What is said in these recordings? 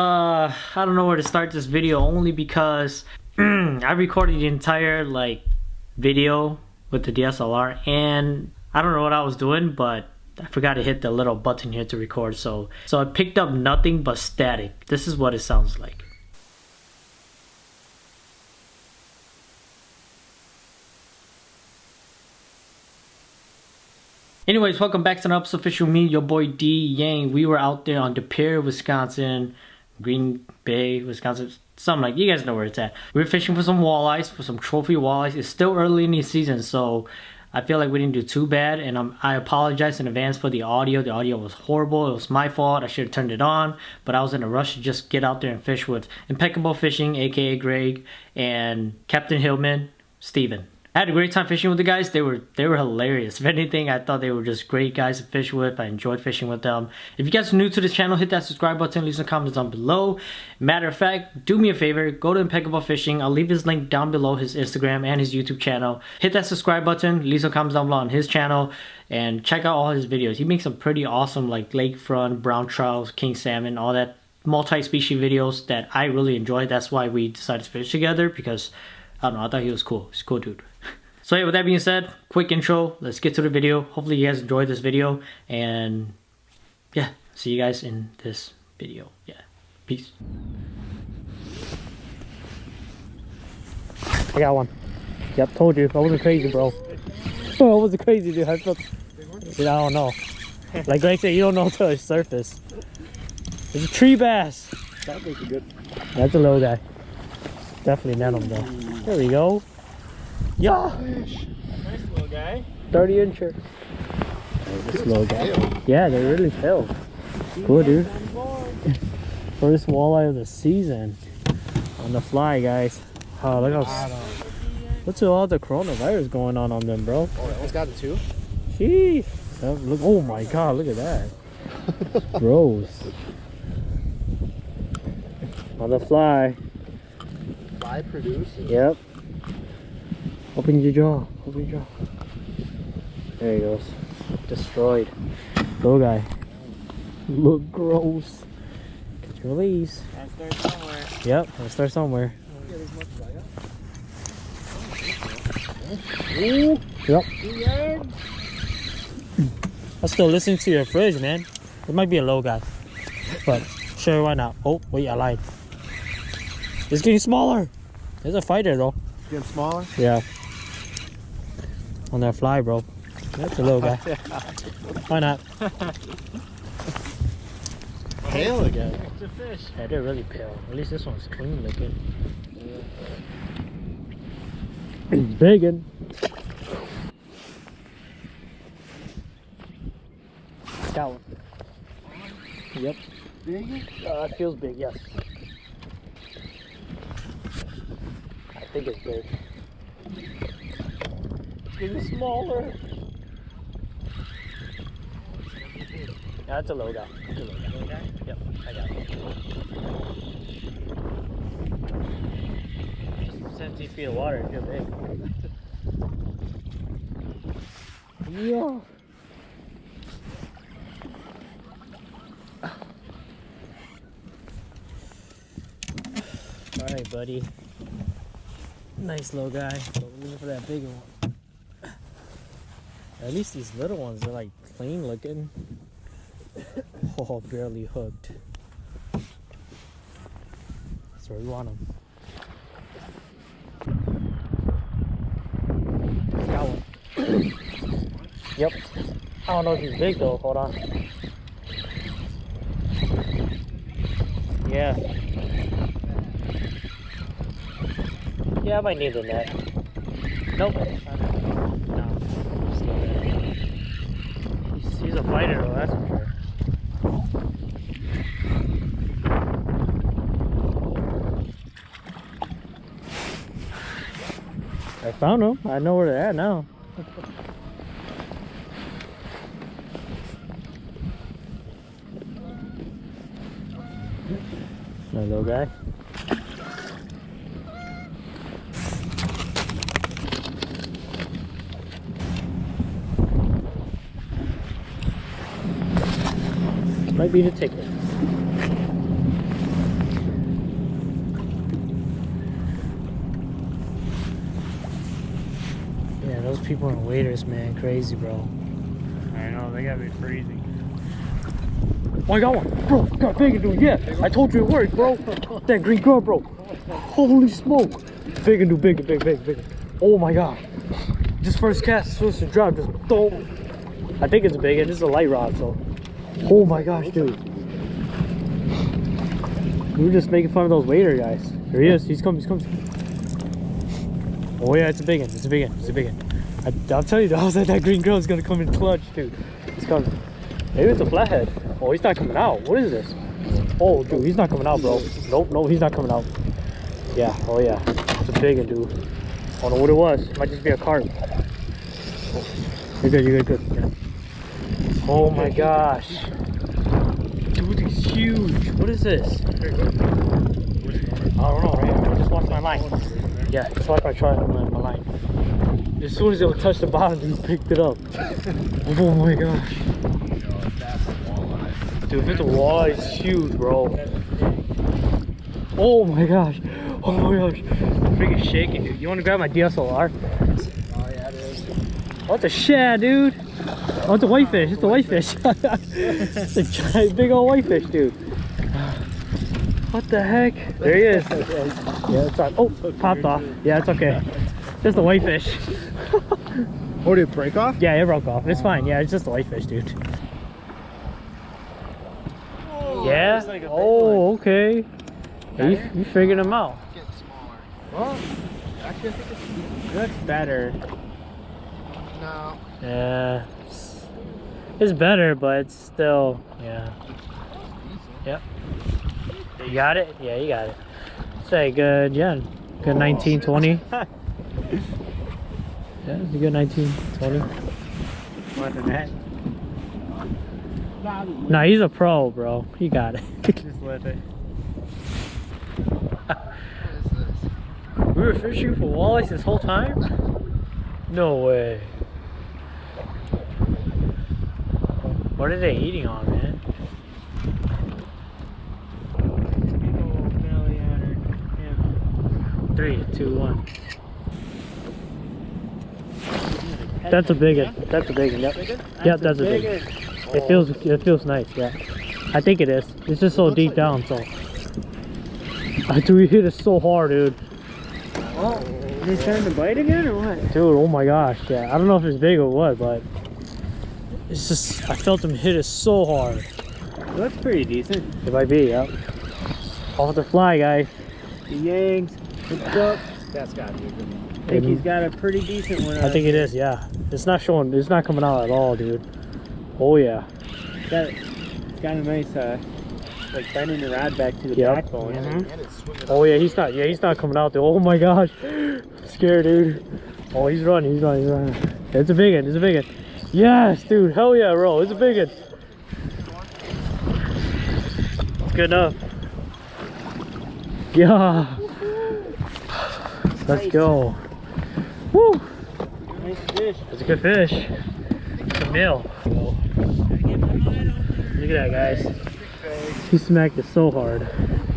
I don't know where to start this video only because I recorded the entire video with the DSLR and I don't know what I was doing, but I forgot to hit the little button here to record, so I picked up nothing but static. This is what it sounds like. Anyways, welcome back to another episode of Fishing with me, your boy D Yang. We were out there on De Pere, Wisconsin, Green Bay, Wisconsin, something like, you guys know where it's at. We were fishing for some walleyes, for some trophy walleyes. It's still early in the season, so I feel like we didn't do too bad, and I apologize in advance for the audio. The audio was horrible. It was my fault. I should have turned it on, but I was in a rush to just get out there and fish with Impeccable Fishing, aka Greg, and Captain Hillman, Steven. I had a great time fishing with the guys. They were hilarious. If anything, I thought they were just great guys to fish with. I enjoyed fishing with them. If you guys are new to this channel, hit that subscribe button, leave some comments down below. Matter of fact, do me a favor, go to Impeccable Fishing. I'll leave his link down below, his Instagram and his YouTube channel. Hit that subscribe button, leave some comments down below on his channel, and check out all his videos. He makes some pretty awesome lakefront, brown trout, king salmon, all that multi-species videos that I really enjoy. That's why we decided to fish together, because I don't know, I thought he was cool. He's a cool dude. So yeah, with that being said, quick intro, let's get to the video. Hopefully you guys enjoyed this video, and yeah, see you guys in this video. Yeah, peace. I got one. Yep, told you. I wasn't crazy, bro. I wasn't crazy, dude. I don't know. Like Greg said, you don't know until it's surface. It's a tree bass. That looks good. That's a little guy. Definitely net him though. There we go. Yeah. Nice little guy. 30 incher. This little guy. Yeah, they really fell. Cool, dude. First walleye of the season. On the fly, guys. Oh, look how. What's all the coronavirus going on them, bro? Oh, I almost got it too. Jeez. Look. Oh my God! Look at that. Gross. On the fly. Fly producing. Yep. Open your jaw. Open your jaw. There he goes. Destroyed. Little guy. Look gross. Catch your release. Gotta start somewhere. Yep. Gotta start somewhere. Ooh. Yep. I'm still listening to your fridge, man. It might be a low guy, but sure, why not? Oh, wait, I lied. It's getting smaller. There's a fighter though. Getting smaller? Yeah. On that fly, bro. That's a little guy. Why not? Pale again. It's a fish. Yeah, they're really pale. At least this one's clean looking. Biggin. Got one. Yep. Big? It feels big, yes. I think it's big. It's getting smaller. Yeah, that's a low guy. That's a low guy. Yep, I got it. Just 17 feet of water, it feels big. Yeah. Alright, buddy. Nice little guy. But we're looking for that bigger one. At least these little ones are like clean looking. Oh, barely hooked. That's where we want them. Got one. Yep. I don't know if he's big though. Hold on. Yeah. Yeah, I might need the net. Nope. No. He's a fighter though, that's for sure. I found him. I know where they're at now. My little guy. Might be the ticket. people in waders, man. Crazy, bro. I know, they gotta be freezing. Oh, I got one. Bro, got Biggin, dude. Yeah, I told you it worked, bro. That green girl, bro. Holy smoke. Biggin, dude. Big. Oh my god. Just first cast, supposed to drop. Just throw. I think it's Biggin. This is a light rod, so. Oh my gosh, dude. We were just making fun of those wader guys. Here he is. He's coming. Oh yeah, it's a Biggin. I'll tell you, I was like, that green girl is gonna come in clutch, dude. He's coming. Maybe it's a flathead. Oh, he's not coming out. What is this? Oh, dude, he's not coming out, bro. Nope, he's not coming out. Yeah, oh yeah. It's a Biggin, dude. I don't know what it was. It might just be a carp. Oh, you're good. Yeah. Oh my gosh. Dude, he's huge. What is this? I don't know, right? I just watched my line. Yeah, just watch my line. As soon as it would touch the bottom, he picked it up. Oh my gosh. Dude, if it's a walleye, it's huge, bro. Oh my gosh. I'm freaking shaking, dude. You want to grab my DSLR? Oh yeah, it is. Oh, it's a shad, dude. Oh, it's a whitefish. It's a giant, big old whitefish, dude. What the heck? There he is. Yeah, it's on. Oh, popped off. Yeah, it's okay. Just a whitefish. Oh, did it break off? Yeah, it broke off. It's fine. Yeah, it's just a whitefish, dude. Oh, Yeah? like Oh, okay. You figured him out. Getting smaller. Well, Actually, I think it's that's better. no. Yeah. It's better, but it's still, yeah. Yep. You got it? Yeah, you got it. Say good, yeah. Good 19, 20. Yeah, it's a good 19, 20. What the net? Nah, he's a pro, bro. He got it. Just let it. What is this? We were fishing for walleyes this whole time? No way. What are they eating on, man? 3, 2, 1. That's a Biggin. That's a Biggin. Yep. Yep, that's a Biggin. It feels nice. Yeah. I think it is. It's just so deep down, so. Dude, we hit it so hard, dude. Oh, is he starting to bite again or what? Dude, oh my gosh, yeah. I don't know if it's big or what, but it's just, I felt him hit it so hard. Looks pretty decent. It might be, yep. Off the fly, guys. The Yanks, hooked up. That's gotta be a good one. I think he's got a pretty decent one. I think it is, yeah. It's not showing, it's not coming out at all, dude. Oh yeah. It's got a nice, like bending the rod back to the Yep. backbone. And it's swimming. Oh yeah, he's not coming out there. Oh my gosh. Scared, dude. Oh, he's running. It's a Biggin, it's a Biggin. Yes, dude, hell yeah, bro, it's a Biggin. It's good enough. Yeah. Let's go. Woo. Nice fish. It's a good fish. It's a meal. Look at that, guys. He smacked it so hard.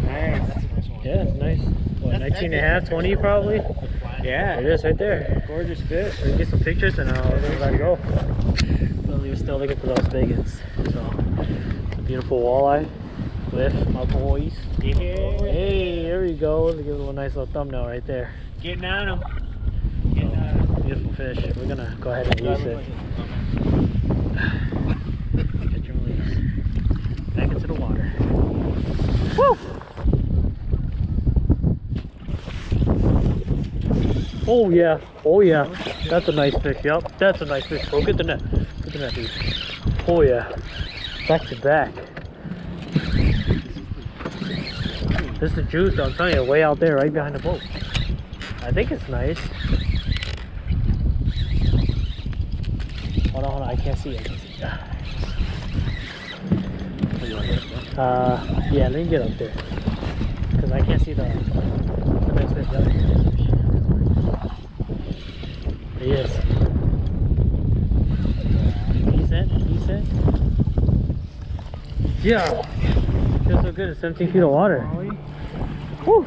Nice. That's a nice one. Yeah, it's nice. What, 19 and a half, 20 probably? Yeah. It is right there. Gorgeous fish. We can get some pictures and I'll let it go. Lily was still looking for those Biggins. So, a beautiful walleye with my boys. Yeah. Hey, there we go. Let's give it a little nice little thumbnail right there. Getting on him. Beautiful fish. We're gonna go ahead and use it. Catch and release. Back into the water. Woo! Oh yeah, oh yeah. That's a nice fish. Yep, that's a nice fish. Oh, get the net. Get the net, dude. Oh yeah. Back to back. This is the juice, I'm telling you, way out there, right behind the boat. I think it's nice. Hold on, I can't see it. Yeah, let me get up there. Because I can't see the next fish. There he is. Decent. Yeah. Feels so good, it's 17 feet of water. Woo.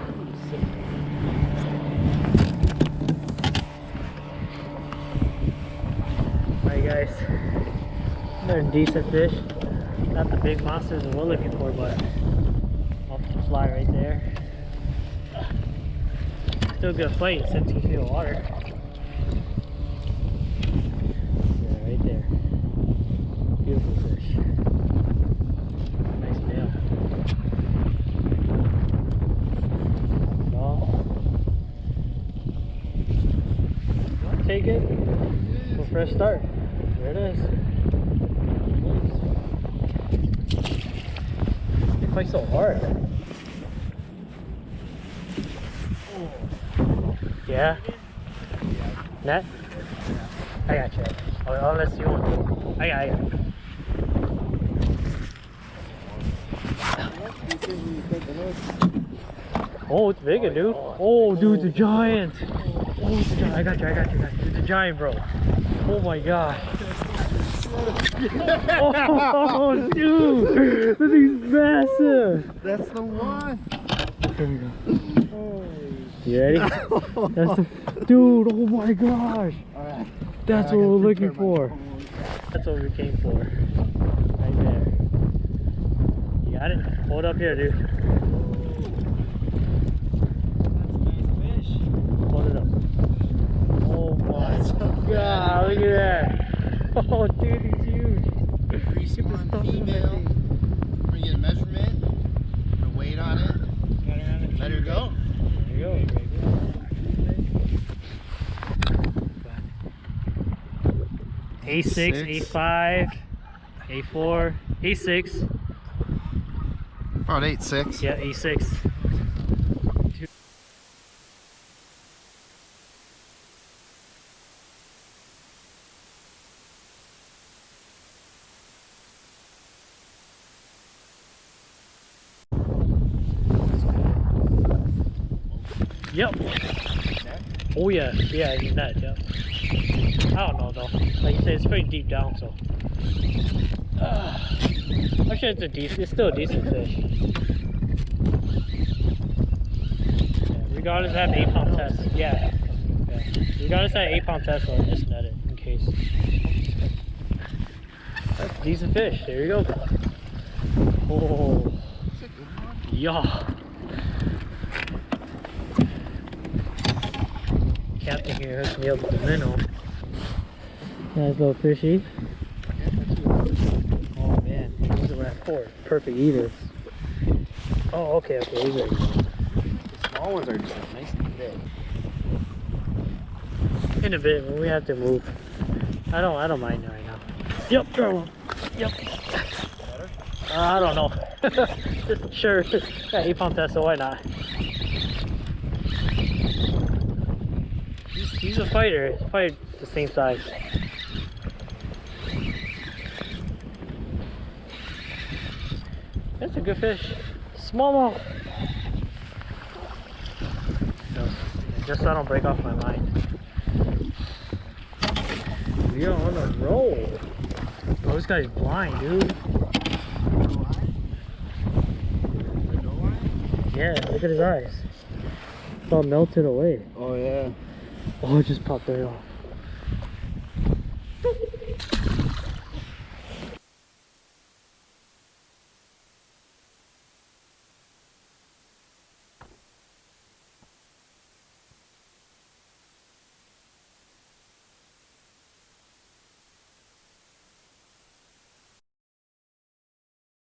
Alright guys, they're decent fish. Not the big monsters that we're looking for, but off the fly right there. Still good fight, 17 feet of water. Yeah, right there. Beautiful fish. Nice nail. Well, I'll take it for a fresh start. There it is. They fight so hard. Yeah? Net? I got you. Unless you want. I got you. Oh, it's big, dude. Oh, dude, it's a giant. Oh, it's a giant. I got you. It's a giant, bro. Oh my gosh. Oh, dude. This thing's massive. That's the one. Here we go. You ready? That's the dude. Oh my gosh. Alright. That's what we're looking for. That's what we came for. Right there. You got it? Hold up here, dude. Hold it up. Oh my god, look at that. Oh dude, he's huge. Respawn female. We're gonna get a measurement, the weight on it. Let her go. There you go. A6, A5, A4, A6. About 8.6. Yeah, A6. Yep. Oh yeah, yeah, it's net, yep. I don't know though. Like you said, it's pretty deep down, so. I'm sure it's still a decent fish. Yeah, regardless of that 8-pound test, yeah. Regardless of that 8-pound test, I'll just net it in case. That's a decent fish. There you go. Oh, yeah. Captain here hooks me up with the minnow. Nice little fishy. Oh man, these are at 4. Perfect eaters. Oh, okay, he's ready. The small ones are just nice and big. In a bit when we have to move. I don't mind it right now. Yep, throw him. Yep. Better? I don't know. Sure. Got 8-pound test, so why not? He's a fighter. He's probably the same size. That's a good fish. Smallmouth. No, just so I don't break off my line. We are on a roll. Bro, this guy's blind, dude. Yeah, look at his eyes. It's all melted away. Oh yeah. Oh, it just popped right off.